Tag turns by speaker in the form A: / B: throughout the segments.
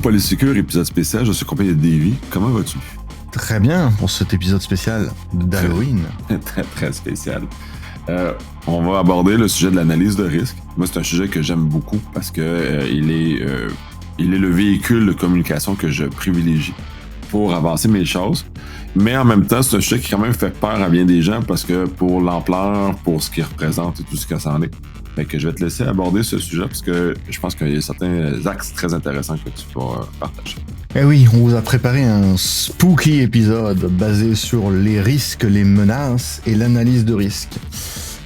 A: Polysécure, épisode spécial. Je suis accompagné de Davy. Comment vas-tu?
B: Très bien pour cet épisode spécial d'Halloween.
A: Très, très spécial. On va aborder le sujet de l'analyse de risque. Moi, c'est un sujet que j'aime beaucoup parce que il est le véhicule de communication que je privilégie pour avancer mes choses. Mais en même temps, c'est un sujet qui quand même fait peur à bien des gens parce que pour l'ampleur, pour ce qu'il représente et tout ce que ça en est. Fait que je vais te laisser aborder ce sujet parce que je pense qu'il y a certains axes très intéressants que tu vas partager.
B: Eh oui, on vous a préparé un spooky épisode basé sur les risques, les menaces et l'analyse de risques.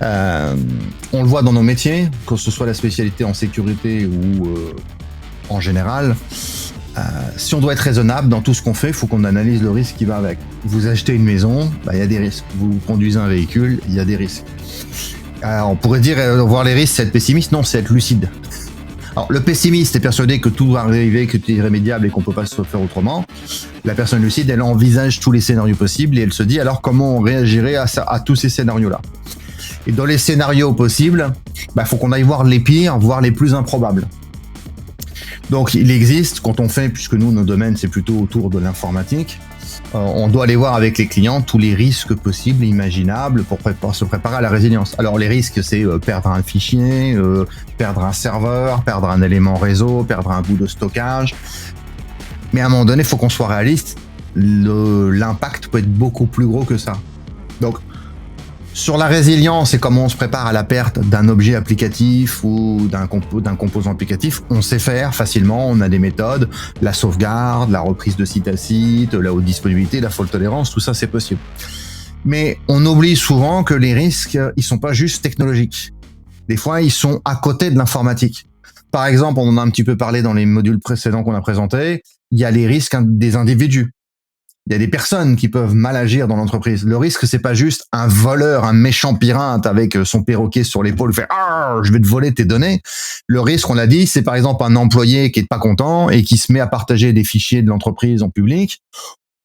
B: On le voit dans nos métiers, que ce soit la spécialité en sécurité ou en général. Si on doit être raisonnable dans tout ce qu'on fait, il faut qu'on analyse le risque qui va avec. Vous achetez une maison, il y a des risques. Vous conduisez un véhicule, il y a des risques. On pourrait dire voir les risques, c'est être pessimiste. Non, c'est être lucide. Alors, le pessimiste est persuadé que tout va arriver, que tout est irrémédiable et qu'on peut pas se faire autrement. La personne lucide, elle envisage tous les scénarios possibles et elle se dit alors comment on réagirait à tous ces scénarios-là. Et dans les scénarios possibles, faut qu'on aille voir les pires, voir les plus improbables. Donc, il existe, quand on fait, puisque nous, nos domaines, c'est plutôt autour de l'informatique, on doit aller voir avec les clients tous les risques possibles et imaginables pour se préparer à la résilience. Alors, les risques, c'est perdre un fichier, perdre un serveur, perdre un élément réseau, perdre un bout de stockage. Mais à un moment donné, il faut qu'on soit réaliste. L'impact peut être beaucoup plus gros que ça. Donc, sur la résilience et comment on se prépare à la perte d'un objet applicatif ou d'un composant applicatif, on sait faire facilement, on a des méthodes, la sauvegarde, la reprise de site à site, la haute disponibilité, la faute tolérance, tout ça c'est possible. Mais on oublie souvent que les risques, ils sont pas juste technologiques. Des fois, ils sont à côté de l'informatique. Par exemple, on en a un petit peu parlé dans les modules précédents qu'on a présentés, il y a les risques des individus. Il y a des personnes qui peuvent mal agir dans l'entreprise. Le risque, c'est pas juste un voleur, un méchant pirate avec son perroquet sur l'épaule, fait « je vais te voler tes données ». Le risque, on l'a dit, c'est par exemple un employé qui est pas content et qui se met à partager des fichiers de l'entreprise en public,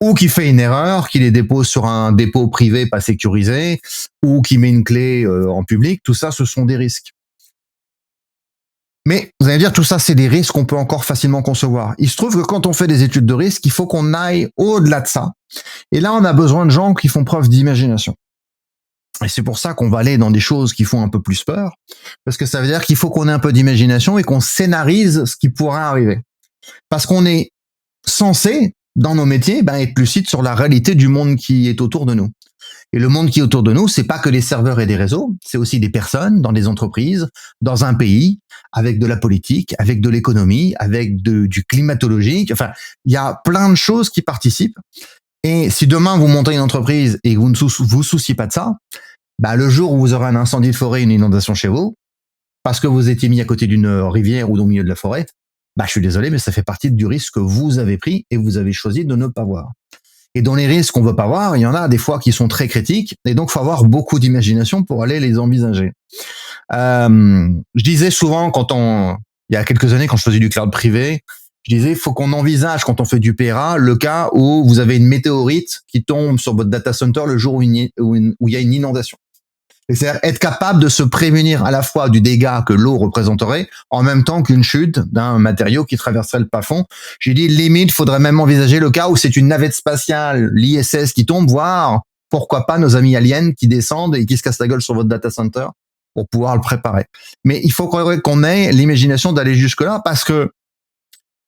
B: ou qui fait une erreur, qui les dépose sur un dépôt privé pas sécurisé, ou qui met une clé en public. Tout ça, ce sont des risques. Mais vous allez me dire, tout ça, c'est des risques qu'on peut encore facilement concevoir. Il se trouve que quand on fait des études de risque, il faut qu'on aille au-delà de ça. Et là, on a besoin de gens qui font preuve d'imagination. Et c'est pour ça qu'on va aller dans des choses qui font un peu plus peur, parce que ça veut dire qu'il faut qu'on ait un peu d'imagination et qu'on scénarise ce qui pourrait arriver. Parce qu'on est censé, dans nos métiers, être lucide sur la réalité du monde qui est autour de nous. Et le monde qui est autour de nous, c'est pas que les serveurs et des réseaux, c'est aussi des personnes dans des entreprises, dans un pays, avec de la politique, avec de l'économie, avec du climatologique. Enfin, il y a plein de choses qui participent. Et si demain vous montez une entreprise et que vous ne vous souciez pas de ça, le jour où vous aurez un incendie de forêt, une inondation chez vous, parce que vous étiez mis à côté d'une rivière ou au milieu de la forêt, je suis désolé, mais ça fait partie du risque que vous avez pris et vous avez choisi de ne pas voir. Et dans les risques qu'on veut pas voir, il y en a des fois qui sont très critiques, et donc faut avoir beaucoup d'imagination pour aller les envisager. Je disais souvent il y a quelques années, quand je faisais du cloud privé, je disais, faut qu'on envisage quand on fait du PRA le cas où vous avez une météorite qui tombe sur votre data center le jour où il y a une inondation. C'est-à-dire être capable de se prémunir à la fois du dégât que l'eau représenterait, en même temps qu'une chute d'un matériau qui traverserait le plafond. J'ai dit, limite, faudrait même envisager le cas où c'est une navette spatiale, l'ISS, qui tombe, voire, pourquoi pas, nos amis aliens qui descendent et qui se cassent la gueule sur votre data center pour pouvoir le préparer. Mais il faut qu'on ait l'imagination d'aller jusque-là, parce que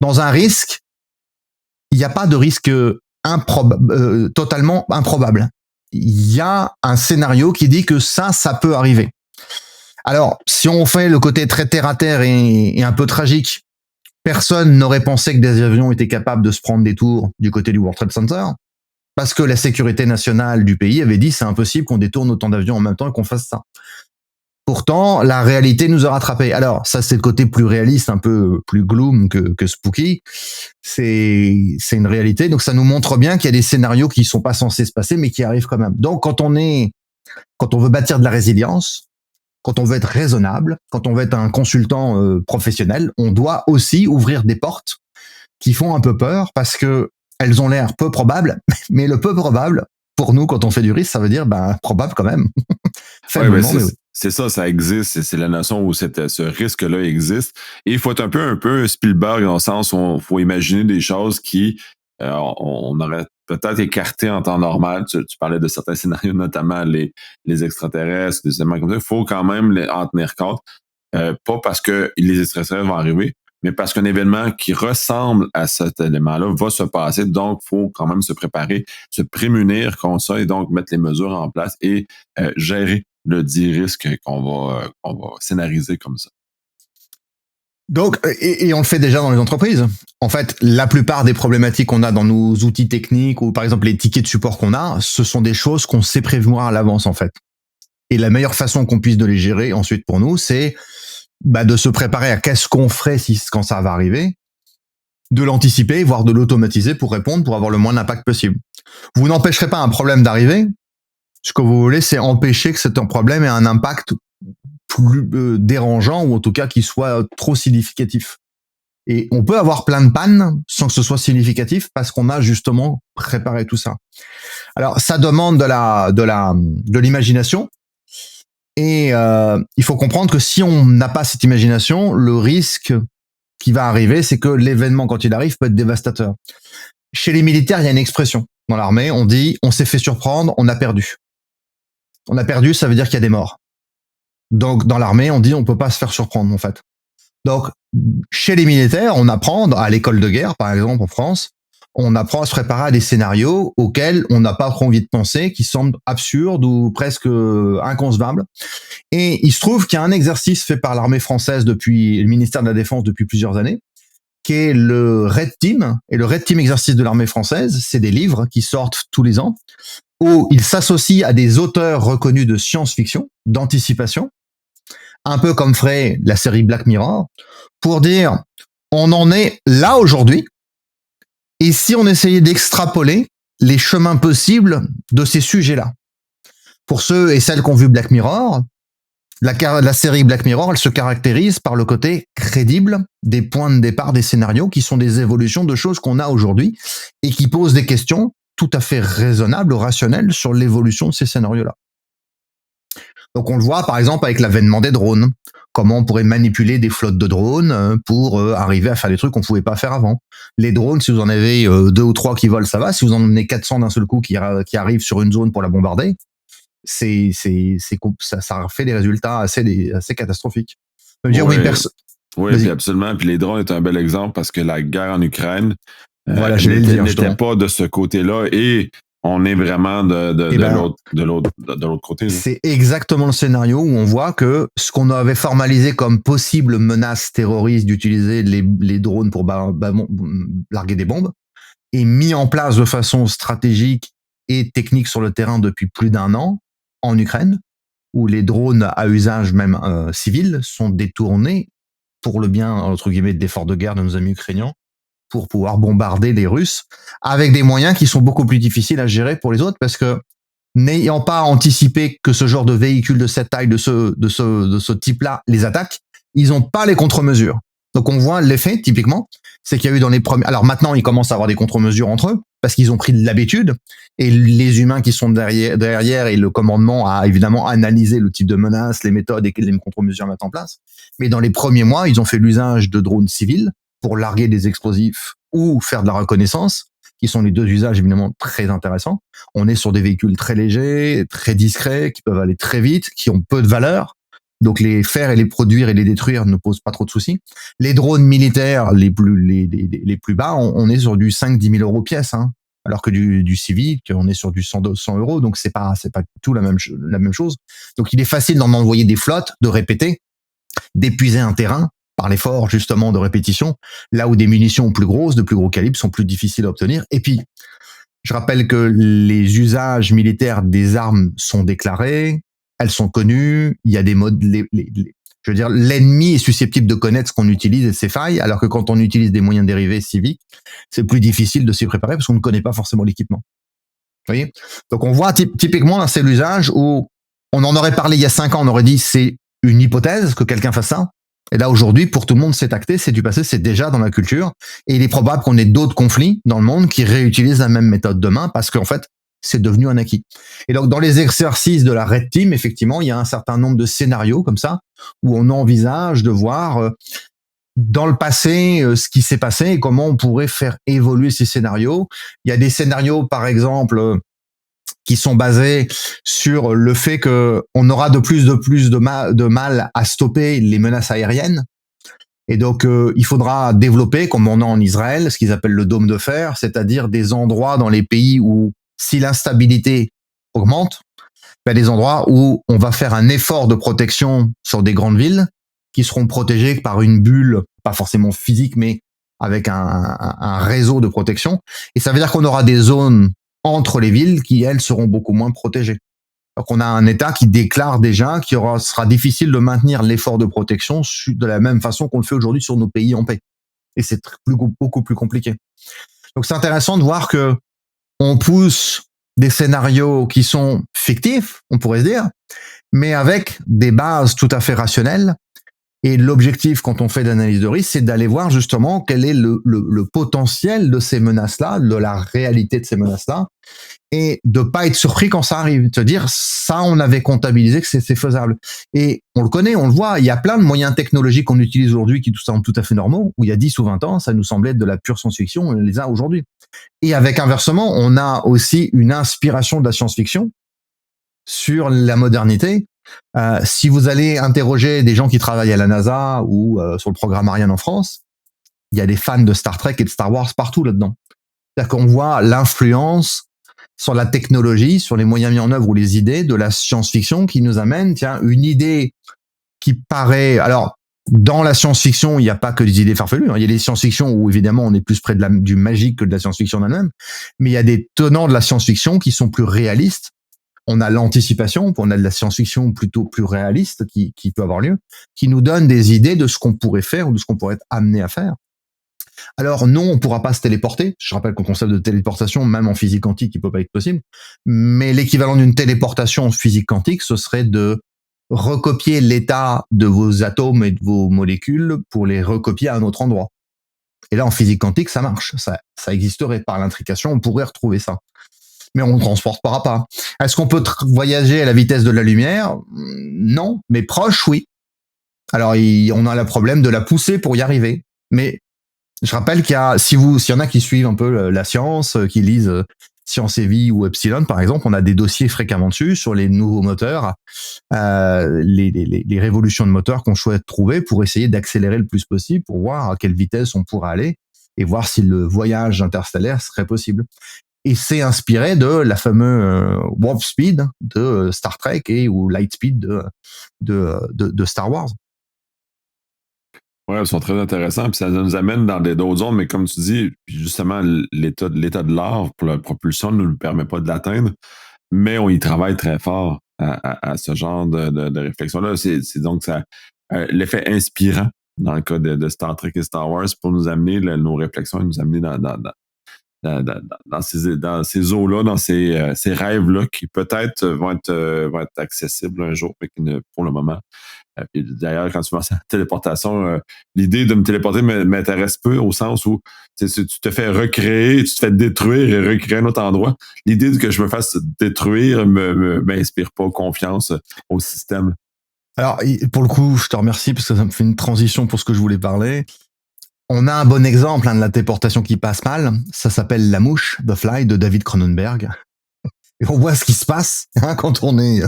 B: dans un risque, il n'y a pas de risque totalement improbable. Il y a un scénario qui dit que ça peut arriver. Alors, si on fait le côté très terre-à-terre et un peu tragique, personne n'aurait pensé que des avions étaient capables de se prendre des tours du côté du World Trade Center, parce que la sécurité nationale du pays avait dit c'est impossible qu'on détourne autant d'avions en même temps et qu'on fasse ça. Pourtant, la réalité nous a rattrapés. Alors, ça, c'est le côté plus réaliste, un peu plus gloom que spooky. C'est une réalité. Donc, ça nous montre bien qu'il y a des scénarios qui sont pas censés se passer, mais qui arrivent quand même. Donc, quand on veut bâtir de la résilience, quand on veut être raisonnable, quand on veut être un consultant professionnel, on doit aussi ouvrir des portes qui font un peu peur parce que elles ont l'air peu probables, mais le peu probable, pour nous, quand on fait du risque, ça veut dire, probable quand même.
A: Ouais, mais c'est ça, ça existe. C'est la notion où ce risque-là existe. Et il faut être un peu Spielberg dans le sens où il faut imaginer des choses qui on aurait peut-être écarté en temps normal. Tu parlais de certains scénarios, notamment les extraterrestres, des éléments comme ça. Il faut quand même en tenir compte. Pas parce que les extraterrestres vont arriver, mais parce qu'un événement qui ressemble à cet élément-là va se passer. Donc, il faut quand même se préparer, se prémunir contre ça et donc mettre les mesures en place et gérer le dit risque qu'on va scénariser comme ça.
B: Donc, et on le fait déjà dans les entreprises. En fait, la plupart des problématiques qu'on a dans nos outils techniques ou par exemple les tickets de support qu'on a, ce sont des choses qu'on sait prévoir à l'avance en fait. Et la meilleure façon qu'on puisse de les gérer ensuite pour nous, c'est de se préparer à qu'est-ce qu'on ferait quand ça va arriver, de l'anticiper, voire de l'automatiser pour répondre, pour avoir le moins d'impact possible. Vous n'empêcherez pas un problème d'arriver. Ce que vous voulez, c'est empêcher que ce problème ait un impact plus dérangeant ou en tout cas qui soit trop significatif. Et on peut avoir plein de pannes sans que ce soit significatif parce qu'on a justement préparé tout ça. Alors ça demande de l'imagination et il faut comprendre que si on n'a pas cette imagination, le risque qui va arriver, c'est que l'événement quand il arrive peut être dévastateur. Chez les militaires, il y a une expression dans l'armée, on dit on s'est fait surprendre, on a perdu. On a perdu, ça veut dire qu'il y a des morts. Donc, dans l'armée, on dit on peut pas se faire surprendre, en fait. Donc, chez les militaires, on apprend, à l'école de guerre, par exemple, en France, on apprend à se préparer à des scénarios auxquels on n'a pas trop envie de penser, qui semblent absurdes ou presque inconcevables. Et il se trouve qu'il y a un exercice fait par l'armée française depuis le ministère de la Défense depuis plusieurs années, qui est le Red Team. Et le Red Team exercice de l'armée française, c'est des livres qui sortent tous les ans, où ils s'associent à des auteurs reconnus de science-fiction, d'anticipation, un peu comme ferait la série Black Mirror, pour dire on en est là aujourd'hui, et si on essayait d'extrapoler les chemins possibles de ces sujets-là. Pour ceux et celles qui ont vu Black Mirror, la série Black Mirror, elle se caractérise par le côté crédible des points de départ des scénarios qui sont des évolutions de choses qu'on a aujourd'hui et qui posent des questions tout à fait raisonnables, rationnelles sur l'évolution de ces scénarios-là. Donc on le voit par exemple avec l'avènement des drones. Comment on pourrait manipuler des flottes de drones pour arriver à faire des trucs qu'on ne pouvait pas faire avant. Les drones, si vous en avez 2 ou 3 qui volent, ça va. Si vous en emmenez 400 d'un seul coup qui arrivent sur une zone pour la bombarder, ça fait des résultats assez catastrophiques. Ça veut dire,
A: oui, puis absolument. Puis les drones est un bel exemple parce que la guerre en Ukraine
B: n'était
A: pas de ce côté-là et on est vraiment de l'autre côté.
B: C'est exactement le scénario où on voit que ce qu'on avait formalisé comme possible menace terroriste d'utiliser les drones pour larguer des bombes est mis en place de façon stratégique et technique sur le terrain depuis plus d'1 an en Ukraine, où les drones à usage même civil sont détournés pour le bien, entre guillemets, de l'effort de guerre de nos amis ukrainiens, pour pouvoir bombarder les Russes avec des moyens qui sont beaucoup plus difficiles à gérer pour les autres parce que n'ayant pas anticipé que ce genre de véhicule de cette taille, de ce type-là, les attaque, ils n'ont pas les contre-mesures. Donc on voit l'effet, typiquement, c'est qu'il y a eu dans les premiers... Alors maintenant, ils commencent à avoir des contre-mesures entre eux parce qu'ils ont pris de l'habitude et les humains qui sont derrière et le commandement a évidemment analysé le type de menace, les méthodes et les contre-mesures à mettre en place. Mais dans les premiers mois, ils ont fait l'usage de drones civils pour larguer des explosifs ou faire de la reconnaissance, qui sont les 2 usages évidemment très intéressants. On est sur des véhicules très légers, très discrets, qui peuvent aller très vite, qui ont peu de valeur. Donc les faire et les produire et les détruire ne posent pas trop de soucis. Les drones militaires les plus bas, on est sur du 5-10 000 euros pièce, hein, alors que du civil, on est sur du 100 euros. Donc c'est pas du tout la même chose. Donc il est facile d'en envoyer des flottes, de répéter, d'épuiser un terrain par l'effort justement de répétition, là où des munitions plus grosses, de plus gros calibre, sont plus difficiles à obtenir. Et puis, je rappelle que les usages militaires des armes sont déclarés, elles sont connues, il y a des modes... je veux dire, l'ennemi est susceptible de connaître ce qu'on utilise et ses failles, alors que quand on utilise des moyens dérivés civiques, c'est plus difficile de s'y préparer parce qu'on ne connaît pas forcément l'équipement. Vous voyez ? Donc on voit typiquement là, c'est l'usage où on en aurait parlé il y a 5 ans, on aurait dit c'est une hypothèse que quelqu'un fasse ça. Et là, aujourd'hui, pour tout le monde, c'est acté, c'est du passé, c'est déjà dans la culture. Et il est probable qu'on ait d'autres conflits dans le monde qui réutilisent la même méthode demain parce qu'en fait, c'est devenu un acquis. Et donc, dans les exercices de la Red Team, effectivement, il y a un certain nombre de scénarios comme ça, où on envisage de voir dans le passé ce qui s'est passé et comment on pourrait faire évoluer ces scénarios. Il y a des scénarios, par exemple, qui sont basés sur le fait que on aura de plus de mal à stopper les menaces aériennes. Et donc, il faudra développer, comme on a en Israël, ce qu'ils appellent le dôme de fer, c'est-à-dire des endroits dans les pays où, si l'instabilité augmente, ben des endroits où on va faire un effort de protection sur des grandes villes qui seront protégées par une bulle, pas forcément physique, mais avec un réseau de protection. Et ça veut dire qu'on aura des zones entre les villes qui, elles, seront beaucoup moins protégées. Donc on a un État qui déclare déjà qu'il sera difficile de maintenir l'effort de protection de la même façon qu'on le fait aujourd'hui sur nos pays en paix. Et c'est beaucoup plus compliqué. Donc c'est intéressant de voir que on pousse des scénarios qui sont fictifs, on pourrait se dire, mais avec des bases tout à fait rationnelles. Et l'objectif, quand on fait de l'analyse de risque, c'est d'aller voir justement quel est le potentiel de ces menaces-là, de la réalité de ces menaces-là, et de pas être surpris quand ça arrive. De se dire, ça, on avait comptabilisé que c'est faisable. Et on le connaît, on le voit, il y a plein de moyens technologiques qu'on utilise aujourd'hui qui sont tout à fait normaux, où il y a 10 ou 20 ans, ça nous semblait être de la pure science-fiction, on les a aujourd'hui. Et avec inversement, on a aussi une inspiration de la science-fiction sur la modernité. Si vous allez interroger des gens qui travaillent à la NASA ou sur le programme Ariane en France, il y a des fans de Star Trek et de Star Wars partout là-dedans. C'est-à-dire qu'on voit l'influence sur la technologie, sur les moyens mis en œuvre ou les idées de la science-fiction qui nous amène, tiens, une idée qui paraît... Alors, dans la science-fiction, il n'y a pas que des idées farfelues. Il y a des science-fiction où, évidemment, on est plus près du magique que de la science-fiction elle-même. Mais il y a des tenants de la science-fiction qui sont plus réalistes. On a l'anticipation, on a de la science-fiction plutôt plus réaliste qui peut avoir lieu, qui nous donne des idées de ce qu'on pourrait faire ou de ce qu'on pourrait être amené à faire. Alors non, on pourra pas se téléporter. Je rappelle qu'au concept de téléportation, même en physique quantique, il peut pas être possible. Mais l'équivalent d'une téléportation en physique quantique, ce serait de recopier l'état de vos atomes et de vos molécules pour les recopier à un autre endroit. Et là, en physique quantique, ça marche. Ça existerait par l'intrication, on pourrait retrouver ça. Mais on ne transportera pas. Est-ce qu'on peut voyager à la vitesse de la lumière? Non, mais proche, oui. Alors, on a le problème de la pousser pour y arriver. Mais je rappelle qu'il y a, s'il y en a qui suivent un peu la science, qui lisent Science et Vie ou Epsilon, par exemple, on a des dossiers fréquemment dessus sur les nouveaux moteurs, les révolutions de moteurs qu'on souhaite trouver pour essayer d'accélérer le plus possible, pour voir à quelle vitesse on pourra aller et voir si le voyage interstellaire serait possible. Et c'est inspiré de la fameuse warp speed de Star Trek ou light speed de Star Wars.
A: Ouais, elles sont très intéressantes, puis ça nous amène dans d'autres zones, mais comme tu dis, justement, l'état de l'art pour la propulsion ne nous permet pas de l'atteindre, mais on y travaille très fort à ce genre de réflexion-là. C'est donc ça l'effet inspirant dans le cas de Star Trek et Star Wars pour nous amener nos réflexions et nous amener dans ces eaux-là, dans ces rêves-là qui peut-être vont être accessibles un jour, mais qui ne, pour le moment. Puis d'ailleurs, quand tu penses à la téléportation, l'idée de me téléporter m'intéresse peu au sens où tu te fais recréer, tu te fais détruire et recréer un autre endroit. L'idée que je me fasse détruire m'inspire pas confiance au système.
B: Alors, pour le coup, je te remercie parce que ça me fait une transition pour ce que je voulais parler. On a un bon exemple de la téléportation qui passe mal. Ça s'appelle La Mouche, The Fly, de David Cronenberg. Et on voit ce qui se passe quand on est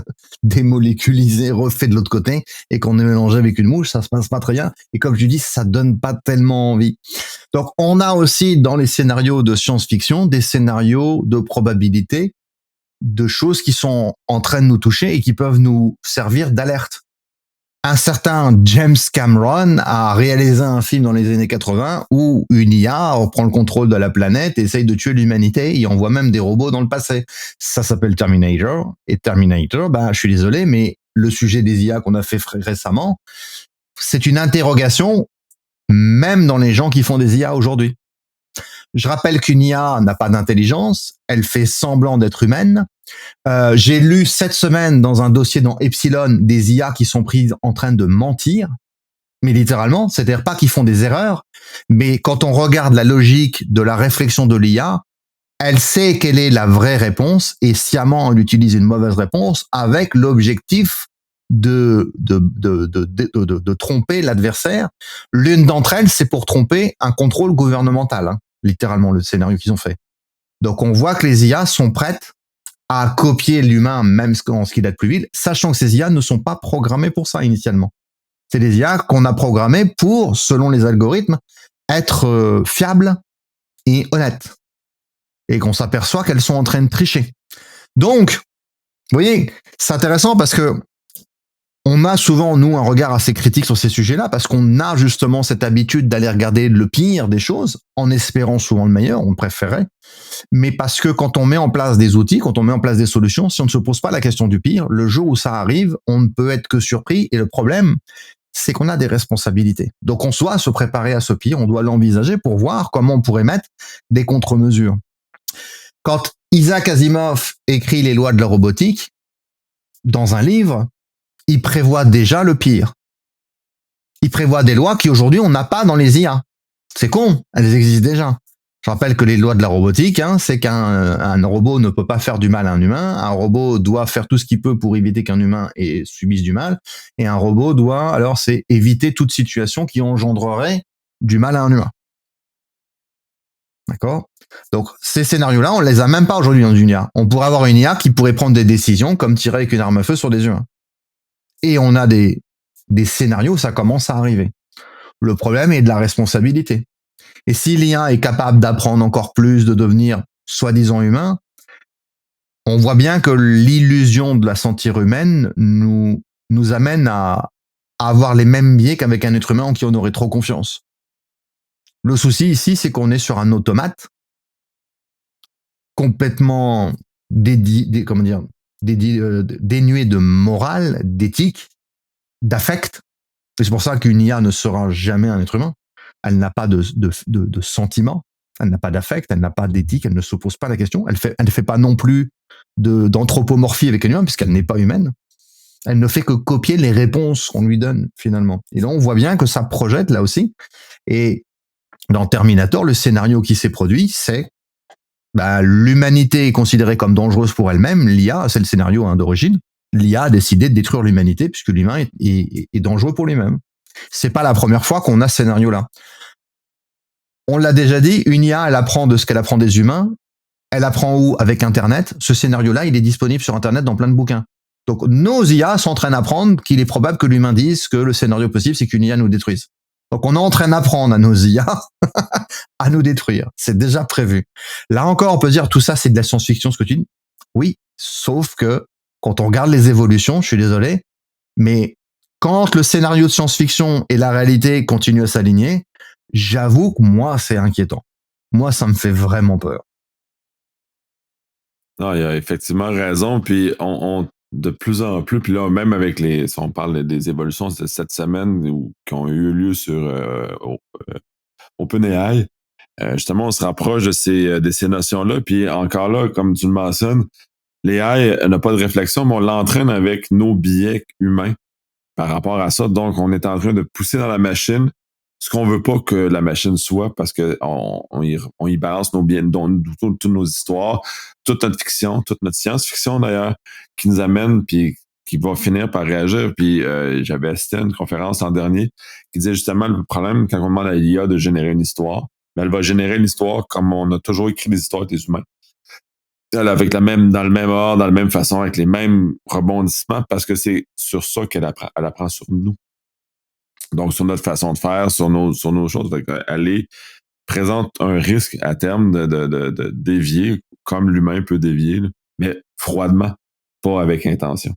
B: démoléculisé, refait de l'autre côté, et qu'on est mélangé avec une mouche, ça se passe pas très bien. Et comme je dis, ça donne pas tellement envie. Donc, on a aussi dans les scénarios de science-fiction des scénarios de probabilité de choses qui sont en train de nous toucher et qui peuvent nous servir d'alerte. Un certain James Cameron a réalisé un film dans les années 80 où une IA reprend le contrôle de la planète et essaye de tuer l'humanité et envoie même des robots dans le passé. Ça s'appelle Terminator. Et Terminator, je suis désolé, mais le sujet des IA qu'on a fait récemment, c'est une interrogation même dans les gens qui font des IA aujourd'hui. Je rappelle qu'une IA n'a pas d'intelligence, elle fait semblant d'être humaine. J'ai lu cette semaine dans un dossier dans Epsilon des IA qui sont prises en train de mentir, mais littéralement, c'est-à-dire pas qu'ils font des erreurs, mais quand on regarde la logique de la réflexion de l'IA, elle sait quelle est la vraie réponse et sciemment elle utilise une mauvaise réponse avec l'objectif de tromper l'adversaire. L'une d'entre elles, c'est pour tromper un contrôle gouvernemental, hein, littéralement le scénario qu'ils ont fait. Donc on voit que les IA sont prêtes à copier l'humain, même en ce qui date plus vite, sachant que ces IA ne sont pas programmées pour ça initialement. C'est des IA qu'on a programmées pour, selon les algorithmes, être fiables et honnêtes. Et qu'on s'aperçoit qu'elles sont en train de tricher. Donc, vous voyez, c'est intéressant parce que on a souvent, nous, un regard assez critique sur ces sujets-là parce qu'on a justement cette habitude d'aller regarder le pire des choses en espérant souvent le meilleur, on préférait. Mais parce que quand on met en place des outils, quand on met en place des solutions, si on ne se pose pas la question du pire, le jour où ça arrive, on ne peut être que surpris. Et le problème, c'est qu'on a des responsabilités. Donc on doit se préparer à ce pire, on doit l'envisager pour voir comment on pourrait mettre des contre-mesures. Quand Isaac Asimov écrit les lois de la robotique, dans un livre, il prévoit déjà le pire. Il prévoit des lois qu'aujourd'hui on n'a pas dans les IA. C'est con, elles existent déjà. Je rappelle que les lois de la robotique, hein, c'est qu'un robot ne peut pas faire du mal à un humain, un robot doit faire tout ce qu'il peut pour éviter qu'un humain subisse du mal, et un robot doit, alors c'est éviter toute situation qui engendrerait du mal à un humain. D'accord? Donc ces scénarios-là, on les a même pas aujourd'hui dans une IA. On pourrait avoir une IA qui pourrait prendre des décisions comme tirer avec une arme à feu sur des humains. Et on a des scénarios où ça commence à arriver. Le problème est de la responsabilité. Et si l'IA est capable d'apprendre encore plus, de devenir soi-disant humain, on voit bien que l'illusion de la sentir humaine nous amène à avoir les mêmes biais qu'avec un être humain en qui on aurait trop confiance. Le souci ici, c'est qu'on est sur un automate complètement dénué de morale, d'éthique, d'affect. Et c'est pour ça qu'une IA ne sera jamais un être humain. Elle n'a pas de sentiments, elle n'a pas d'affect, elle n'a pas d'éthique, elle ne se pose pas la question. Elle ne fait pas non plus d'anthropomorphie avec un humain puisqu'elle n'est pas humaine. Elle ne fait que copier les réponses qu'on lui donne finalement. Et là, on voit bien que ça projette là aussi. Et dans Terminator, le scénario qui s'est produit, c'est l'humanité est considérée comme dangereuse pour elle-même. L'IA, c'est le scénario d'origine. L'IA a décidé de détruire l'humanité puisque l'humain est dangereux pour lui-même. C'est pas la première fois qu'on a ce scénario-là. On l'a déjà dit, une IA, elle apprend de ce qu'elle apprend des humains. Elle apprend où? Avec Internet. Ce scénario-là, il est disponible sur Internet dans plein de bouquins. Donc, nos IA sont en train d'apprendre qu'il est probable que l'humain dise que le scénario possible, c'est qu'une IA nous détruise. Donc, on est en train d'apprendre à nos IA à nous détruire. C'est déjà prévu. Là encore, on peut dire tout ça, c'est de la science-fiction, ce que tu dis. Oui, sauf que quand on regarde les évolutions, je suis désolé, mais quand le scénario de science-fiction et la réalité continuent à s'aligner, j'avoue que moi, c'est inquiétant. Moi, ça me fait vraiment peur.
A: Non, il a effectivement raison. Puis on de plus en plus, puis là, même avec si on parle des évolutions de cette semaine qui ont eu lieu sur OpenAI, justement, on se rapproche de ces notions-là. Puis encore là, comme tu le mentionnes, l'AI n'a pas de réflexion, mais on l'entraîne avec nos biais humains par rapport à ça. Donc, on est en train de pousser dans la machine ce qu'on veut pas que la machine soit parce qu'on y balance nos biais, toutes nos histoires, toute notre fiction, toute notre science-fiction d'ailleurs, qui nous amène puis qui va finir par réagir. Puis j'avais assisté à une conférence l'an dernier qui disait justement le problème quand on demande à l'IA de générer une histoire, elle va générer une histoire comme on a toujours écrit des histoires des humains. Avec dans le même ordre, dans la même façon, avec les mêmes rebondissements, parce que c'est sur ça qu'elle apprend. Elle apprend sur nous. Donc, sur notre façon de faire, sur nos choses. Elle présente un risque à terme de dévier, comme l'humain peut dévier, mais froidement, pas avec intention.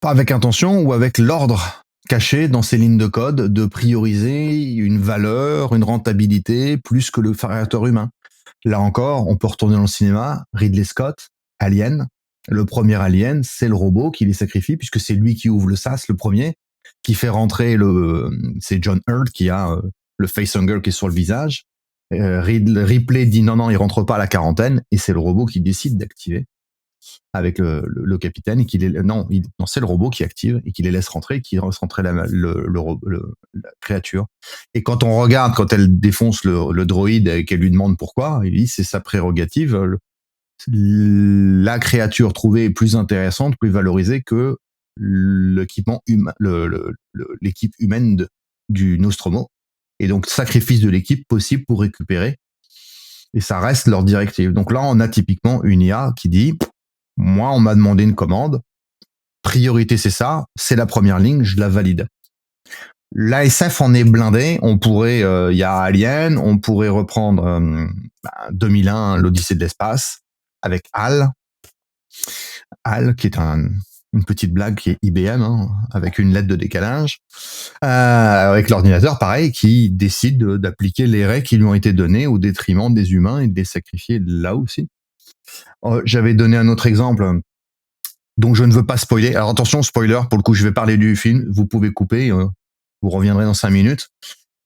B: Pas avec intention ou avec l'ordre caché dans ces lignes de code de prioriser une valeur, une rentabilité, plus que le facteur humain. Là encore, on peut retourner dans le cinéma, Ridley Scott, Alien. Le premier Alien, c'est le robot qui les sacrifie, puisque c'est lui qui ouvre le sas, le premier, qui fait rentrer c'est John Hurt qui a le facehugger qui est sur le visage. Ripley dit non, il rentre pas à la quarantaine, et c'est le robot qui décide d'activer. avec le capitaine et non, c'est le robot qui active et qui les laisse rentrer, et qui laisse rentrer la créature. Et quand on regarde, quand elle défonce le droïde et qu'elle lui demande pourquoi, il dit c'est sa prérogative. La créature trouvée est plus intéressante, plus valorisée que l'équipement humain, l'équipe humaine du Nostromo. Et donc, sacrifice de l'équipe possible pour récupérer. Et ça reste leur directive. Donc là, on a typiquement une IA qui dit, moi, on m'a demandé une commande. Priorité, c'est ça. C'est la première ligne, je la valide. L'ASF en est blindé. On pourrait, il y a Alien, on pourrait reprendre 2001, l'Odyssée de l'espace, avec HAL. HAL, qui est une petite blague qui est IBM, avec une lettre de décalage, avec l'ordinateur, pareil, qui décide d'appliquer les règles qui lui ont été données au détriment des humains et de les sacrifier là aussi. J'avais donné un autre exemple, donc je ne veux pas spoiler. Alors attention, spoiler, pour le coup, je vais parler du film, vous pouvez couper, vous reviendrez dans 5 minutes.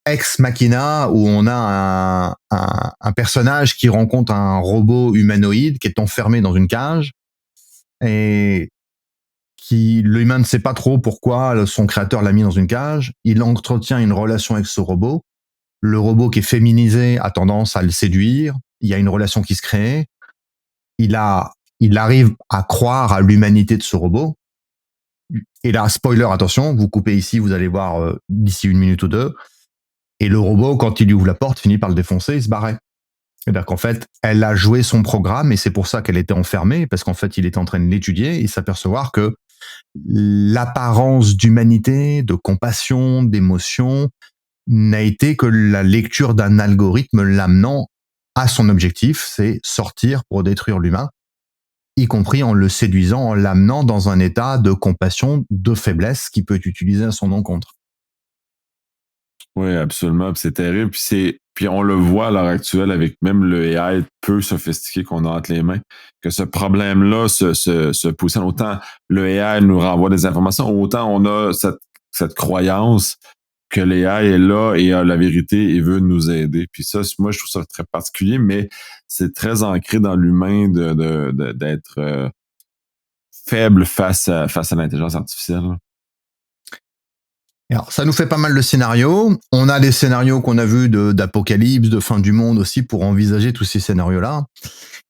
B: Ex Machina, où on a un personnage qui rencontre un robot humanoïde qui est enfermé dans une cage, et l'humain ne sait pas trop pourquoi son créateur l'a mis dans une cage. Il entretient une relation avec ce robot. Le robot qui est féminisé a tendance à le séduire. Il y a une relation qui se crée. Il arrive à croire à l'humanité de ce robot. Et là, spoiler, attention, vous coupez ici, vous allez voir d'ici 1 minute ou 2. Et le robot, quand il lui ouvre la porte, finit par le défoncer, il se barrait. C'est-à-dire qu'en fait, elle a joué son programme et c'est pour ça qu'elle était enfermée, parce qu'en fait, il était en train de l'étudier et s'apercevoir que l'apparence d'humanité, de compassion, d'émotion n'a été que la lecture d'un algorithme l'amenant à son objectif, c'est sortir pour détruire l'humain, y compris en le séduisant, en l'amenant dans un état de compassion, de faiblesse qui peut être utilisé à son encontre.
A: Oui, absolument. Puis c'est terrible. Puis on le voit à l'heure actuelle avec même le AI peu sophistiqué qu'on a entre les mains, que ce problème-là se positionne. Autant le AI nous renvoie des informations, autant on a cette croyance que l'AI est là et a la vérité et veut nous aider. Puis ça, moi, je trouve ça très particulier, mais c'est très ancré dans l'humain d'être faible face à l'intelligence artificielle.
B: Alors, ça nous fait pas mal de scénarios. On a des scénarios qu'on a vus d'apocalypse, de fin du monde aussi, pour envisager tous ces scénarios-là.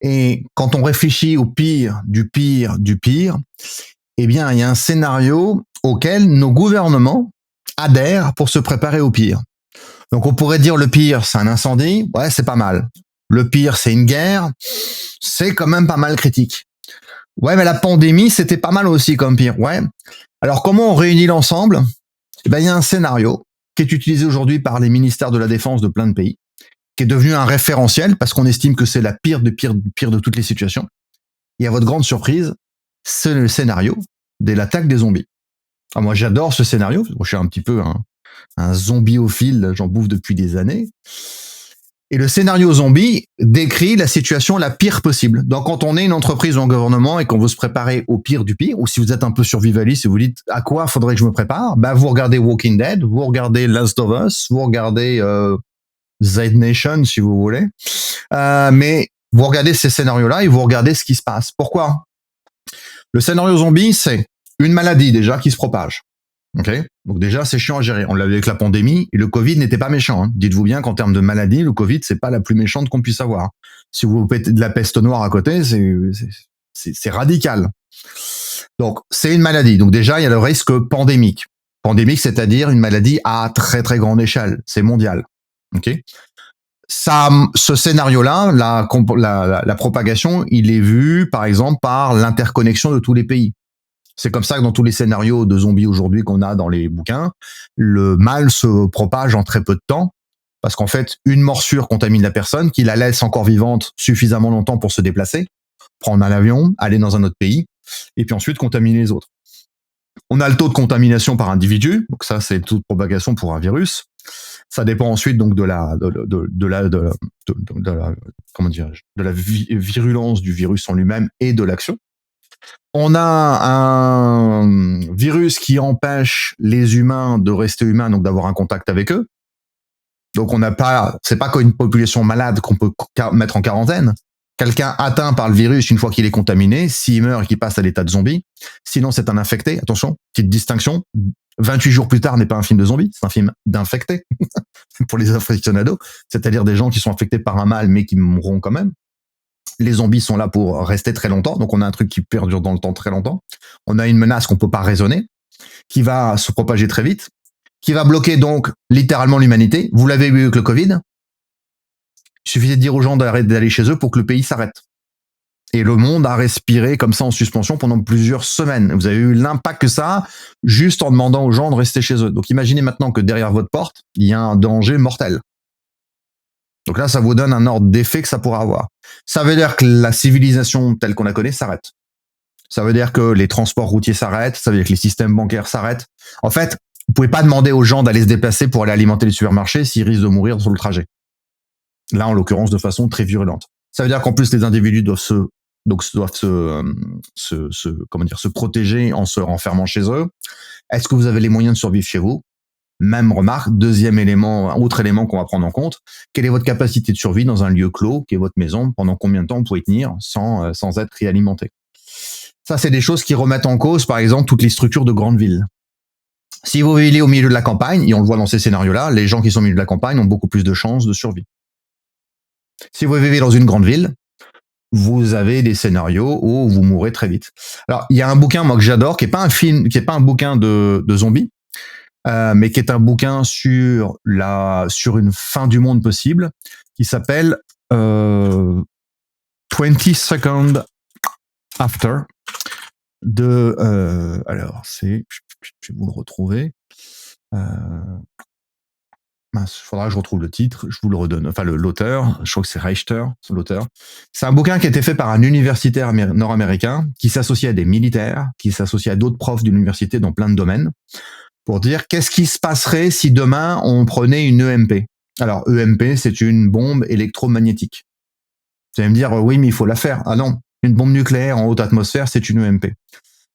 B: Et quand on réfléchit au pire, du pire, du pire, eh bien, il y a un scénario auquel nos gouvernements adhèrent pour se préparer au pire. Donc, on pourrait dire le pire, c'est un incendie. Ouais, c'est pas mal. Le pire, c'est une guerre. C'est quand même pas mal critique. Ouais, mais la pandémie, c'était pas mal aussi comme pire. Ouais. Alors, comment on réunit l'ensemble? Eh ben, il y a un scénario qui est utilisé aujourd'hui par les ministères de la Défense de plein de pays, qui est devenu un référentiel parce qu'on estime que c'est la pire de toutes les situations. Et à votre grande surprise, c'est le scénario de l'attaque des zombies. Alors moi, j'adore ce scénario. Je suis un petit peu un zombiophile, j'en bouffe depuis des années. Et le scénario zombie décrit la situation la pire possible. Donc, quand on est une entreprise ou un gouvernement et qu'on veut se préparer au pire du pire, ou si vous êtes un peu survivaliste et vous dites à quoi faudrait que je me prépare, bah, vous regardez Walking Dead, vous regardez Last of Us, vous regardez Z Nation, si vous voulez. Mais vous regardez ces scénarios-là et vous regardez ce qui se passe. Pourquoi? Le scénario zombie, c'est une maladie déjà qui se propage. Okay. Donc déjà, c'est chiant à gérer. On l'a vu avec la pandémie, et le Covid n'était pas méchant. Hein. Dites-vous bien qu'en termes de maladie, le Covid, c'est pas la plus méchante qu'on puisse avoir. Si vous pétez de la peste noire à côté, c'est radical. Donc, c'est une maladie. Donc déjà, il y a le risque pandémique. Pandémique, c'est-à-dire une maladie à très très grande échelle. C'est mondial. Okay. Ce scénario-là, la propagation, il est vu, par exemple, par l'interconnexion de tous les pays. C'est comme ça que dans tous les scénarios de zombies aujourd'hui qu'on a dans les bouquins, le mal se propage en très peu de temps, parce qu'en fait, une morsure contamine la personne, qui la laisse encore vivante suffisamment longtemps pour se déplacer, prendre un avion, aller dans un autre pays, et puis ensuite contaminer les autres. On a le taux de contamination par individu, donc ça c'est le taux de propagation pour un virus. Ça dépend ensuite donc de la comment dirais-je, de la virulence du virus en lui-même et de l'action. On a un virus qui empêche les humains de rester humains, donc d'avoir un contact avec eux. Donc c'est pas qu'une population malade qu'on peut mettre en quarantaine. Quelqu'un atteint par le virus, une fois qu'il est contaminé, s'il meurt et qu'il passe à l'état de zombie, sinon c'est un infecté. Attention, petite distinction. 28 jours plus tard n'est pas un film de zombie, c'est un film d'infecté pour les aficionados, c'est-à-dire des gens qui sont infectés par un mal mais qui mourront quand même. Les zombies sont là pour rester très longtemps, donc on a un truc qui perdure dans le temps très longtemps. On a une menace qu'on peut pas raisonner, qui va se propager très vite, qui va bloquer donc littéralement l'humanité. Vous l'avez vu avec le Covid. Il suffisait de dire aux gens d'arrêter d'aller chez eux pour que le pays s'arrête. Et le monde a respiré comme ça en suspension pendant plusieurs semaines. Vous avez eu l'impact que ça a juste en demandant aux gens de rester chez eux. Donc imaginez maintenant que derrière votre porte, il y a un danger mortel. Donc là, ça vous donne un ordre d'effet que ça pourra avoir. Ça veut dire que la civilisation telle qu'on la connaît s'arrête. Ça veut dire que les transports routiers s'arrêtent. Ça veut dire que les systèmes bancaires s'arrêtent. En fait, vous pouvez pas demander aux gens d'aller se déplacer pour aller alimenter les supermarchés s'ils risquent de mourir sur le trajet. Là, en l'occurrence, de façon très virulente. Ça veut dire qu'en plus, les individus doivent se protéger en se renfermant chez eux. Est-ce que vous avez les moyens de survivre chez vous? Même remarque, deuxième élément, autre élément qu'on va prendre en compte, quelle est votre capacité de survie dans un lieu clos, qui est votre maison, pendant combien de temps vous pouvez tenir sans être réalimenté? Ça, c'est des choses qui remettent en cause, par exemple, toutes les structures de grandes villes. Si vous vivez au milieu de la campagne, et on le voit dans ces scénarios-là, les gens qui sont au milieu de la campagne ont beaucoup plus de chances de survie. Si vous vivez dans une grande ville, vous avez des scénarios où vous mourrez très vite. Alors, il y a un bouquin, moi, que j'adore, qui est pas un film, qui est pas un bouquin de zombies, mais qui est un bouquin sur une fin du monde possible, qui s'appelle 20 Seconds After, alors, je vais vous le retrouver. Mince, faudra que je retrouve le titre, je vous le redonne. Enfin, l'auteur, je crois que c'est Reichter, c'est l'auteur. C'est un bouquin qui a été fait par un universitaire nord-américain qui s'associe à des militaires, qui s'associe à d'autres profs d'université dans plein de domaines, pour dire qu'est-ce qui se passerait si demain on prenait une EMP. Alors, EMP, c'est une bombe électromagnétique. Vous allez me dire, oui, mais il faut la faire. Ah non, une bombe nucléaire en haute atmosphère, c'est une EMP.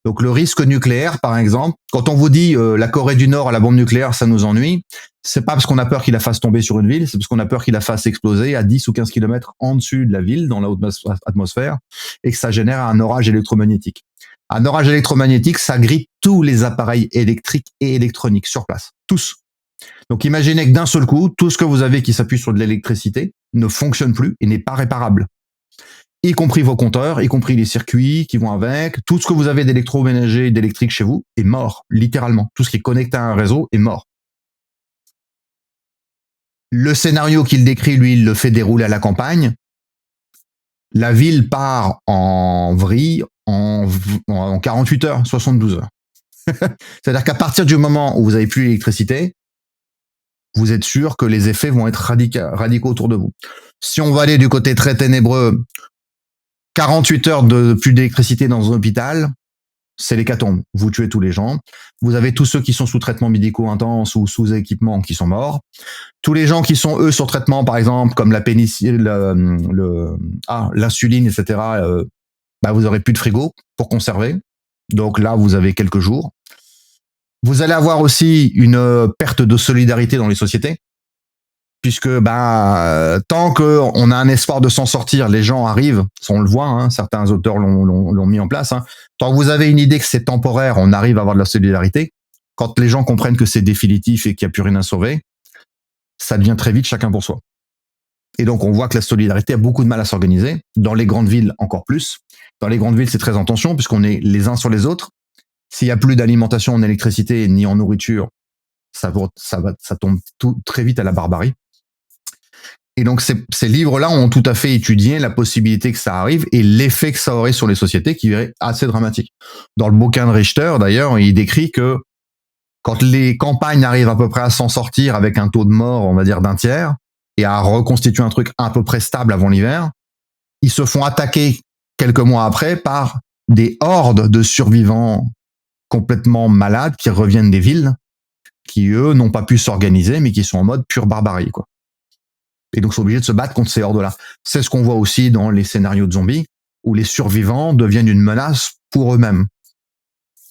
B: Donc le risque nucléaire, par exemple, quand on vous dit la Corée du Nord à la bombe nucléaire, ça nous ennuie, c'est pas parce qu'on a peur qu'il la fasse tomber sur une ville, c'est parce qu'on a peur qu'il la fasse exploser à 10 ou 15 kilomètres en dessus de la ville, dans la haute atmosphère, et que ça génère un orage électromagnétique. Un orage électromagnétique, ça grippe tous les appareils électriques et électroniques sur place. Tous. Donc imaginez que d'un seul coup, tout ce que vous avez qui s'appuie sur de l'électricité ne fonctionne plus et n'est pas réparable. Y compris vos compteurs, y compris les circuits qui vont avec, tout ce que vous avez d'électroménager, d'électrique chez vous est mort, littéralement. Tout ce qui est connecté à un réseau est mort. Le scénario qu'il décrit, lui, il le fait dérouler à la campagne. La ville part en vrille en 48 heures, 72 heures. C'est-à-dire qu'à partir du moment où vous n'avez plus l'électricité, vous êtes sûr que les effets vont être radicaux autour de vous. Si on va aller du côté très ténébreux, 48 heures de plus d'électricité dans un hôpital, c'est l'hécatombe. Vous tuez tous les gens. Vous avez tous ceux qui sont sous traitement médicaux intense ou sous équipement qui sont morts. Tous les gens qui sont, eux, sur traitement, par exemple, comme la pénicilline, l'insuline, etc., vous aurez plus de frigo pour conserver. Donc là, vous avez quelques jours. Vous allez avoir aussi une perte de solidarité dans les sociétés. Puisque tant qu'on a un espoir de s'en sortir, les gens arrivent, on le voit, hein, certains auteurs l'ont mis en place. Hein. Tant que vous avez une idée que c'est temporaire, on arrive à avoir de la solidarité. Quand les gens comprennent que c'est définitif et qu'il n'y a plus rien à sauver, ça devient très vite chacun pour soi. Et donc on voit que la solidarité a beaucoup de mal à s'organiser. Dans les grandes villes, encore plus. Dans les grandes villes, c'est très en tension puisqu'on est les uns sur les autres. S'il n'y a plus d'alimentation en électricité ni en nourriture, ça tombe très vite à la barbarie. Et donc ces livres-là ont tout à fait étudié la possibilité que ça arrive et l'effet que ça aurait sur les sociétés qui est assez dramatique. Dans le bouquin de Richter, d'ailleurs, il décrit que quand les campagnes arrivent à peu près à s'en sortir avec un taux de mort, on va dire, d'un tiers, et à reconstituer un truc à peu près stable avant l'hiver, ils se font attaquer quelques mois après par des hordes de survivants complètement malades qui reviennent des villes, qui eux n'ont pas pu s'organiser, mais qui sont en mode pure barbarie, quoi. Et donc, sont obligés de se battre contre ces hordes-là. C'est ce qu'on voit aussi dans les scénarios de zombies, où les survivants deviennent une menace pour eux-mêmes.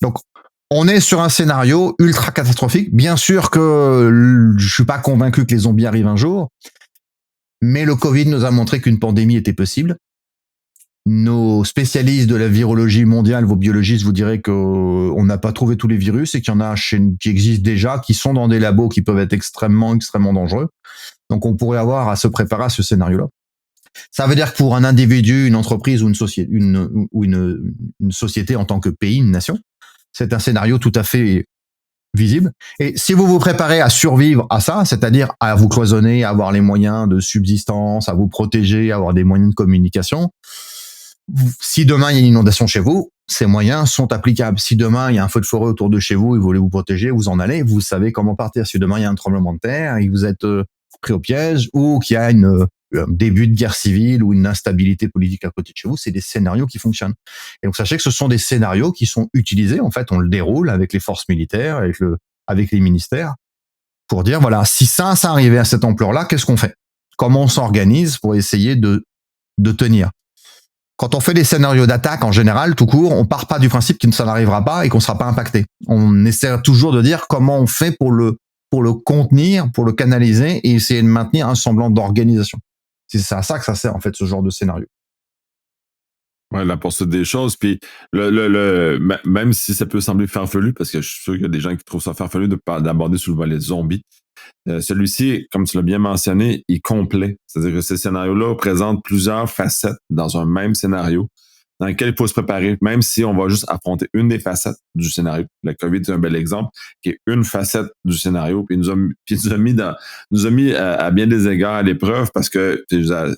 B: Donc, on est sur un scénario ultra catastrophique. Bien sûr que je suis pas convaincu que les zombies arrivent un jour, mais le Covid nous a montré qu'une pandémie était possible. nos spécialistes de la virologie mondiale, vos biologistes vous diraient qu'on n'a pas trouvé tous les virus et qu'il y en a qui existent déjà, qui sont dans des labos qui peuvent être extrêmement, extrêmement dangereux. Donc on pourrait avoir à se préparer à ce scénario-là. Ça veut dire que pour un individu, une entreprise ou une société en tant que pays, une nation, c'est un scénario tout à fait visible. Et si vous vous préparez à survivre à ça, c'est-à-dire à vous cloisonner, à avoir les moyens de subsistance, à vous protéger, à avoir des moyens de communication, si demain il y a une inondation chez vous, ces moyens sont applicables. Si demain il y a un feu de forêt autour de chez vous et vous voulez vous protéger, vous en allez, vous savez comment partir. Si demain il y a un tremblement de terre et que vous êtes pris au piège ou qu'il y a un début de guerre civile ou une instabilité politique à côté de chez vous, c'est des scénarios qui fonctionnent. Et donc sachez que ce sont des scénarios qui sont utilisés, en fait, on le déroule avec les forces militaires, avec les ministères, pour dire, voilà, si ça arrivait à cette ampleur-là, qu'est-ce qu'on fait? Comment on s'organise pour essayer de tenir? Quand on fait des scénarios d'attaque, en général, tout court, on part pas du principe que ça n'arrivera pas et qu'on sera pas impacté. On essaie toujours de dire comment on fait pour le contenir, pour le canaliser et essayer de maintenir un semblant d'organisation. C'est à ça que ça sert, en fait, ce genre de scénario.
A: Ouais, la poursuite des choses. Puis, même si ça peut sembler farfelu, parce que je suis sûr qu'il y a des gens qui trouvent ça farfelu d'aborder sur le volet zombie, celui-ci, comme tu l'as bien mentionné, est complet. C'est-à-dire que ces scénarios-là présentent plusieurs facettes dans un même scénario dans lequel il faut se préparer, même si on va juste affronter une des facettes du scénario. La COVID est un bel exemple, qui est une facette du scénario, puis nous a mis à bien des égards à l'épreuve parce que il y a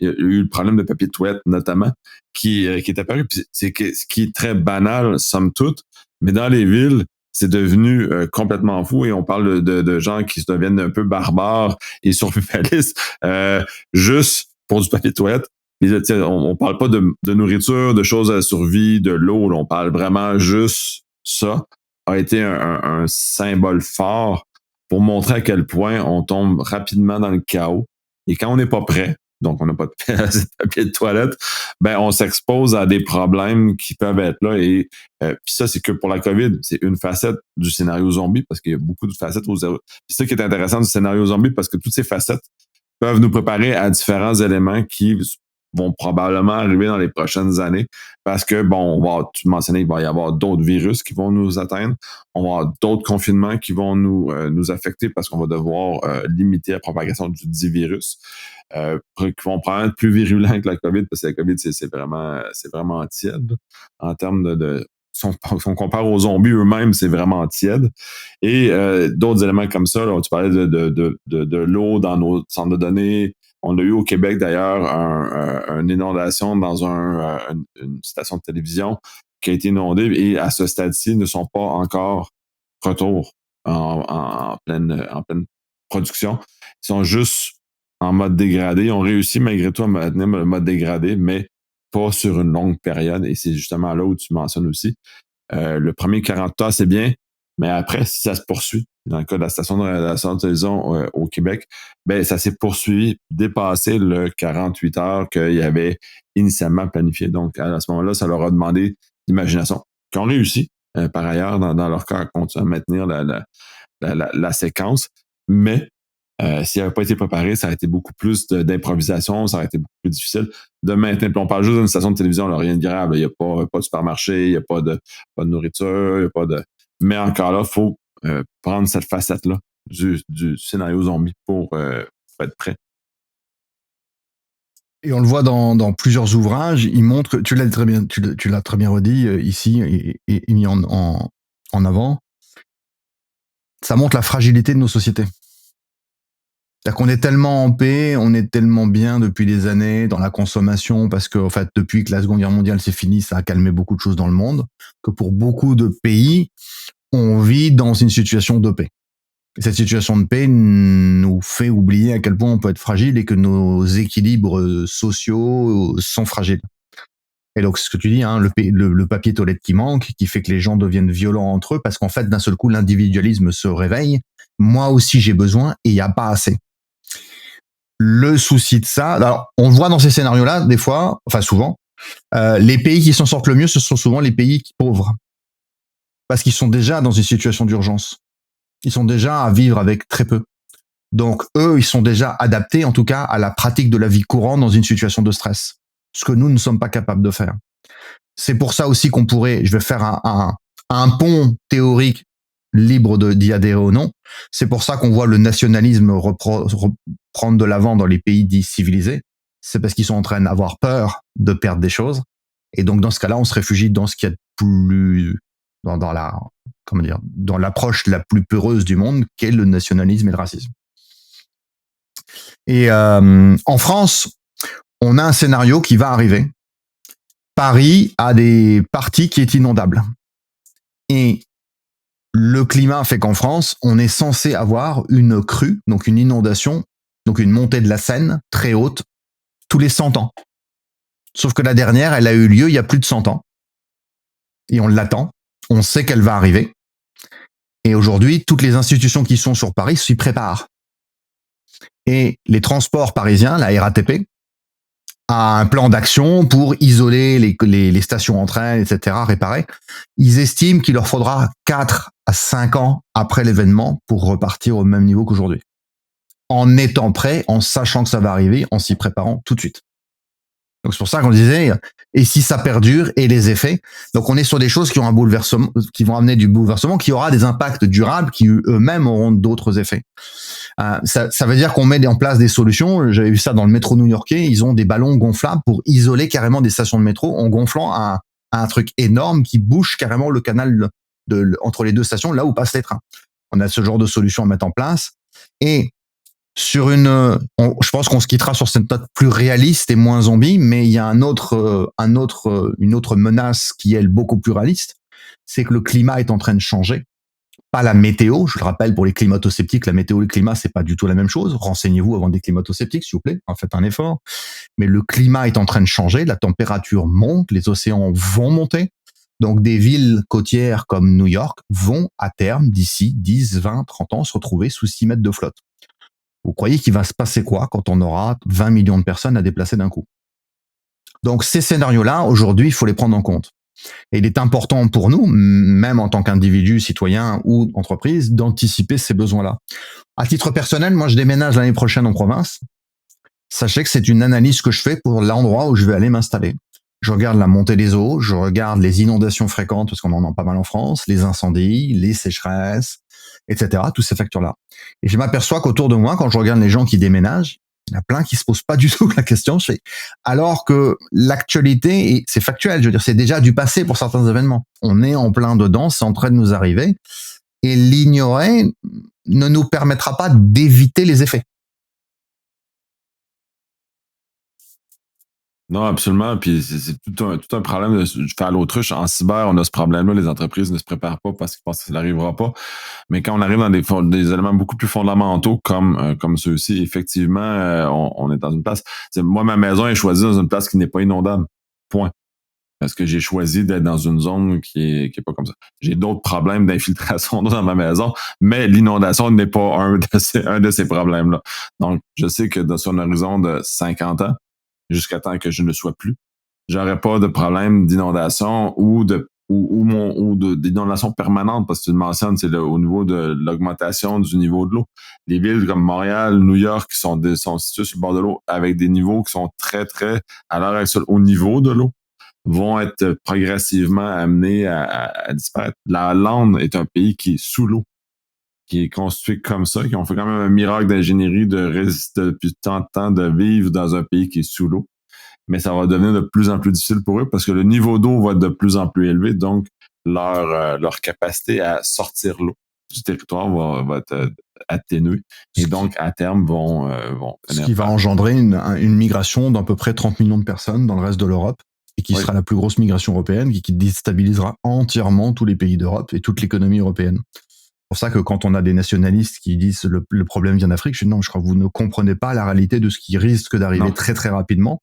A: eu le problème de papier de toilette notamment qui est apparu. Puis ce qui est très banal somme toute, mais dans les villes, c'est devenu complètement fou et on parle de gens qui se deviennent un peu barbares et survivalistes juste pour du papier de toilette. On parle pas de nourriture, de choses à survie, de l'eau. On parle vraiment juste ça a été un symbole fort pour montrer à quel point on tombe rapidement dans le chaos. Et quand on n'est pas prêt, donc on n'a pas de papier de toilette, ben on s'expose à des problèmes qui peuvent être là. Et puis ça, c'est que pour la COVID, c'est une facette du scénario zombie parce qu'il y a beaucoup de facettes. Puis ça qui est intéressant du scénario zombie parce que toutes ces facettes peuvent nous préparer à différents éléments qui vont probablement arriver dans les prochaines années parce que, bon, tu mentionnais, il va y avoir d'autres virus qui vont nous atteindre. On va avoir d'autres confinements qui vont nous affecter parce qu'on va devoir limiter la propagation du dit virus qui vont probablement être plus virulents que la COVID parce que la COVID, c'est vraiment tiède en termes si on compare aux zombies eux-mêmes, c'est vraiment tiède. Et d'autres éléments comme ça, là, tu parlais de l'eau dans nos centres de données. On a eu au Québec, d'ailleurs, une inondation dans une station de télévision qui a été inondée et à ce stade-ci ne sont pas encore retour en pleine production. Ils sont juste en mode dégradé. Ils ont réussi malgré tout à maintenir le mode dégradé, mais pas sur une longue période. Et c'est justement là où tu mentionnes aussi. Le premier 40 heures, c'est bien, mais après, si ça se poursuit, dans le cas de la station de télévision au Québec, ben ça s'est poursuivi, dépassé le 48 heures qu'il y avait initialement planifié. Donc, à ce moment-là, ça leur a demandé d'imagination, qui ont réussi, par ailleurs, dans leur cas, à continuer à maintenir la séquence. Mais s'il n'avait pas été préparé, ça aurait été beaucoup plus d'improvisation, ça aurait été beaucoup plus difficile de maintenir. Puis on parle juste d'une station de télévision, là, rien de grave. Il n'y a pas de supermarché, il n'y a pas de nourriture, il n'y a pas de. Mais encore là, il faut prendre cette facette-là du scénario zombie pour être prêt.
B: Et on le voit dans plusieurs ouvrages, il montre, tu l'as très bien redit ici et mis en avant, ça montre la fragilité de nos sociétés. C'est-à-dire qu'on est tellement en paix, on est tellement bien depuis des années dans la consommation, parce que en fait, depuis que la Seconde Guerre mondiale s'est finie, ça a calmé beaucoup de choses dans le monde, que pour beaucoup de pays, on vit dans une situation de paix. Et cette situation de paix nous fait oublier à quel point on peut être fragile et que nos équilibres sociaux sont fragiles. Et donc, ce que tu dis, hein, le papier toilette qui manque, qui fait que les gens deviennent violents entre eux, parce qu'en fait, d'un seul coup, l'individualisme se réveille. Moi aussi, j'ai besoin et il n'y a pas assez. Le souci de ça, alors, on le voit dans ces scénarios-là, des fois, enfin souvent, les pays qui s'en sortent le mieux, ce sont souvent les pays pauvres. Parce qu'ils sont déjà dans une situation d'urgence. Ils sont déjà à vivre avec très peu. Donc, eux, ils sont déjà adaptés, en tout cas, à la pratique de la vie courante dans une situation de stress. ce que nous ne sommes pas capables de faire. C'est pour ça aussi qu'on pourrait, je vais faire un pont théorique libre d'y adhérer ou non. C'est pour ça qu'on voit le nationalisme reprendre de l'avant dans les pays dits civilisés. C'est parce qu'ils sont en train d'avoir peur de perdre des choses. Et donc, dans ce cas-là, on se réfugie dans ce qu'il y a de plus, dans la, comment dire, dans l'approche la plus peureuse du monde, qu'est le nationalisme et le racisme. Et en France, on a un scénario qui va arriver. Paris a des parties qui est inondable. Et le climat fait qu'en France, on est censé avoir une crue, donc une inondation, donc une montée de la Seine très haute, tous les 100 ans. Sauf que la dernière, elle a eu lieu il y a plus de 100 ans. Et on l'attend. On sait qu'elle va arriver. Et aujourd'hui, toutes les institutions qui sont sur Paris s'y préparent. Et les transports parisiens, la RATP, a un plan d'action pour isoler les stations entre elles, etc., réparer. Ils estiment qu'il leur faudra 4 à 5 ans après l'événement pour repartir au même niveau qu'aujourd'hui. En étant prêt, en sachant que ça va arriver, en s'y préparant tout de suite. Donc c'est pour ça qu'on disait, et si ça perdure, et les effets. Donc on est sur des choses qui ont un bouleversement, qui vont amener du bouleversement, qui aura des impacts durables, qui eux-mêmes auront d'autres effets. Ça veut dire qu'on met en place des solutions. J'avais vu ça dans le métro new-yorkais. Ils ont des ballons gonflables pour isoler carrément des stations de métro en gonflant un truc énorme qui bouche carrément le canal entre les deux stations, là où passent les trains. On a ce genre de solution à mettre en place. Et sur je pense qu'on se quittera sur cette note plus réaliste et moins zombie, mais il y a une autre menace qui est beaucoup plus réaliste. C'est que le climat est en train de changer. Pas la météo, je le rappelle pour les climato-sceptiques, la météo et le climat, c'est pas du tout la même chose. Renseignez-vous avant des climato-sceptiques, s'il vous plaît, faites un effort. Mais le climat est en train de changer, la température monte, les océans vont monter. Donc des villes côtières comme New York vont à terme, d'ici 10, 20, 30 ans, se retrouver sous 6 mètres de flotte. Vous croyez qu'il va se passer quoi quand on aura 20 millions de personnes à déplacer d'un coup? Donc ces scénarios-là, aujourd'hui, il faut les prendre en compte. Et il est important pour nous, même en tant qu'individu, citoyen ou entreprise, d'anticiper ces besoins-là. À titre personnel, moi, je déménage l'année prochaine en province. Sachez que c'est une analyse que je fais pour l'endroit où je vais aller m'installer. Je regarde la montée des eaux, je regarde les inondations fréquentes, parce qu'on en a pas mal en France, les incendies, les sécheresses, etc., tous ces facteurs-là. Et je m'aperçois qu'autour de moi, quand je regarde les gens qui déménagent, il y en a plein qui se posent pas du tout la question, alors que l'actualité, c'est factuel, je veux dire, c'est déjà du passé pour certains événements. On est en plein dedans, c'est en train de nous arriver, et l'ignorer ne nous permettra pas d'éviter les effets.
A: Non, absolument. Puis c'est tout un problème de faire l'autruche. En cyber, on a ce problème-là. Les entreprises ne se préparent pas parce qu'ils pensent que ça n'arrivera pas. Mais quand on arrive dans des éléments beaucoup plus fondamentaux comme ceux-ci, effectivement, on est dans une place. Moi, ma maison est choisie dans une place qui n'est pas inondable. Point. Parce que j'ai choisi d'être dans une zone qui est pas comme ça. J'ai d'autres problèmes d'infiltration dans ma maison, mais l'inondation n'est pas un de ces problèmes-là. Donc, je sais que sur un horizon de 50 ans, jusqu'à temps que je ne sois plus, j'aurais pas de problème d'inondation ou d'inondation permanente, parce que tu le mentionnes, c'est au niveau de l'augmentation du niveau de l'eau. Les villes comme Montréal, New York sont situées sur le bord de l'eau avec des niveaux qui sont très, très à l'heure actuelle au niveau de l'eau, vont être progressivement amenés à disparaître. La Hollande est un pays qui est sous l'eau, qui est construit comme ça, qui ont fait quand même un miracle d'ingénierie de résister depuis tant de temps de vivre dans un pays qui est sous l'eau. Mais ça va devenir de plus en plus difficile pour eux parce que le niveau d'eau va être de plus en plus élevé, donc leur capacité à sortir l'eau du territoire va être atténuée. Et donc, à terme, vont
B: ce qui va engendrer une migration d'à peu près 30 millions de personnes dans le reste de l'Europe, et qui sera la plus grosse migration européenne, qui déstabilisera entièrement tous les pays d'Europe et toute l'économie européenne. C'est pour ça que quand on a des nationalistes qui disent le problème vient d'Afrique, je dis non, je crois que vous ne comprenez pas la réalité de ce qui risque d'arriver très très rapidement.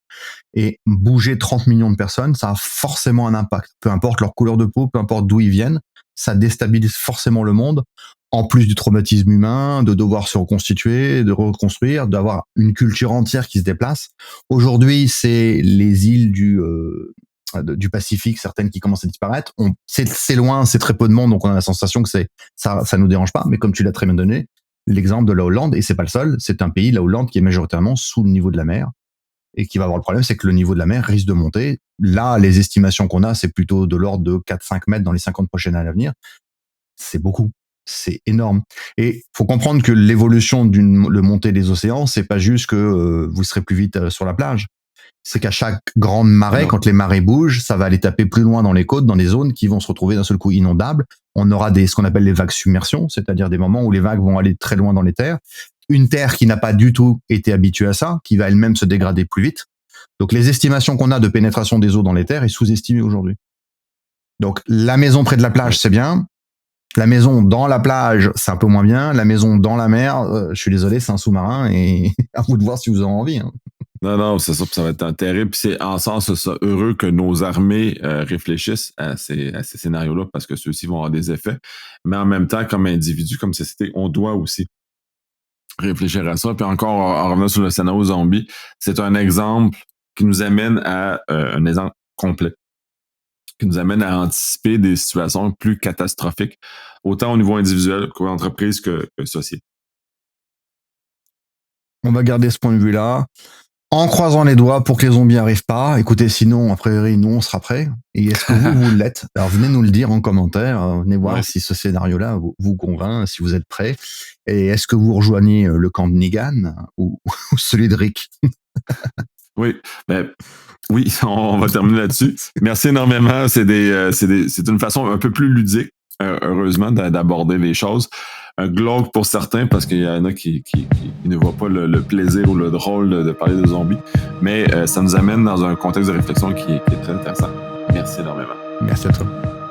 B: Et bouger 30 millions de personnes, ça a forcément un impact. Peu importe leur couleur de peau, peu importe d'où ils viennent, ça déstabilise forcément le monde, en plus du traumatisme humain, de devoir se reconstituer, de reconstruire, d'avoir une culture entière qui se déplace. Aujourd'hui, c'est les îles du Pacifique, certaines qui commencent à disparaître. C'est loin, c'est très peu de monde, donc on a la sensation que ça nous dérange pas. Mais comme tu l'as très bien donné, l'exemple de la Hollande, et c'est pas le seul, c'est un pays, la Hollande, qui est majoritairement sous le niveau de la mer. et qui va avoir le problème, c'est que le niveau de la mer risque de monter. Là, les estimations qu'on a, c'est plutôt de l'ordre de 4-5 mètres dans les 50 prochaines années à venir. C'est beaucoup. C'est énorme. Et faut comprendre que l'évolution de montée des océans, c'est pas juste que vous serez plus vite sur la plage. C'est qu'à chaque grande marée, quand les marées bougent, ça va aller taper plus loin dans les côtes, dans des zones qui vont se retrouver d'un seul coup inondables. On aura ce qu'on appelle les vagues submersion, c'est-à-dire des moments où les vagues vont aller très loin dans les terres. Une terre qui n'a pas du tout été habituée à ça, qui va elle-même se dégrader plus vite. Donc les estimations qu'on a de pénétration des eaux dans les terres est sous-estimée aujourd'hui. Donc la maison près de la plage, c'est bien. La maison dans la plage, c'est un peu moins bien. La maison dans la mer, je suis désolé, c'est un sous-marin et à vous de voir si vous en avez envie. Hein.
A: Non, c'est ça, ça va être terrible. Puis c'est en sens ça, heureux que nos armées réfléchissent à ces scénarios-là parce que ceux-ci vont avoir des effets. Mais en même temps, comme individu, comme société, on doit aussi réfléchir à ça. Puis encore, en revenant sur le scénario zombie, c'est un exemple qui nous amène à un exemple complet, qui nous amène à anticiper des situations plus catastrophiques, autant au niveau individuel qu'entreprise que société.
B: On va garder ce point de vue-là. En croisant les doigts pour que les zombies n'arrivent pas. Écoutez, sinon, a priori, nous, on sera prêts. Et est-ce que vous l'êtes? Alors, venez nous le dire en commentaire. Venez voir si ce scénario-là vous convainc, si vous êtes prêts. Et est-ce que vous rejoignez le camp de Negan ou celui de Rick?
A: Oui, oui, on va terminer là-dessus. Merci énormément. C'est une façon un peu plus ludique, heureusement, d'aborder les choses. Un glauque pour certains, parce qu'il y en a qui ne voient pas le plaisir ou le drôle de parler de zombies. Mais ça nous amène dans un contexte de réflexion qui est très intéressant. Merci énormément.
B: Merci à toi.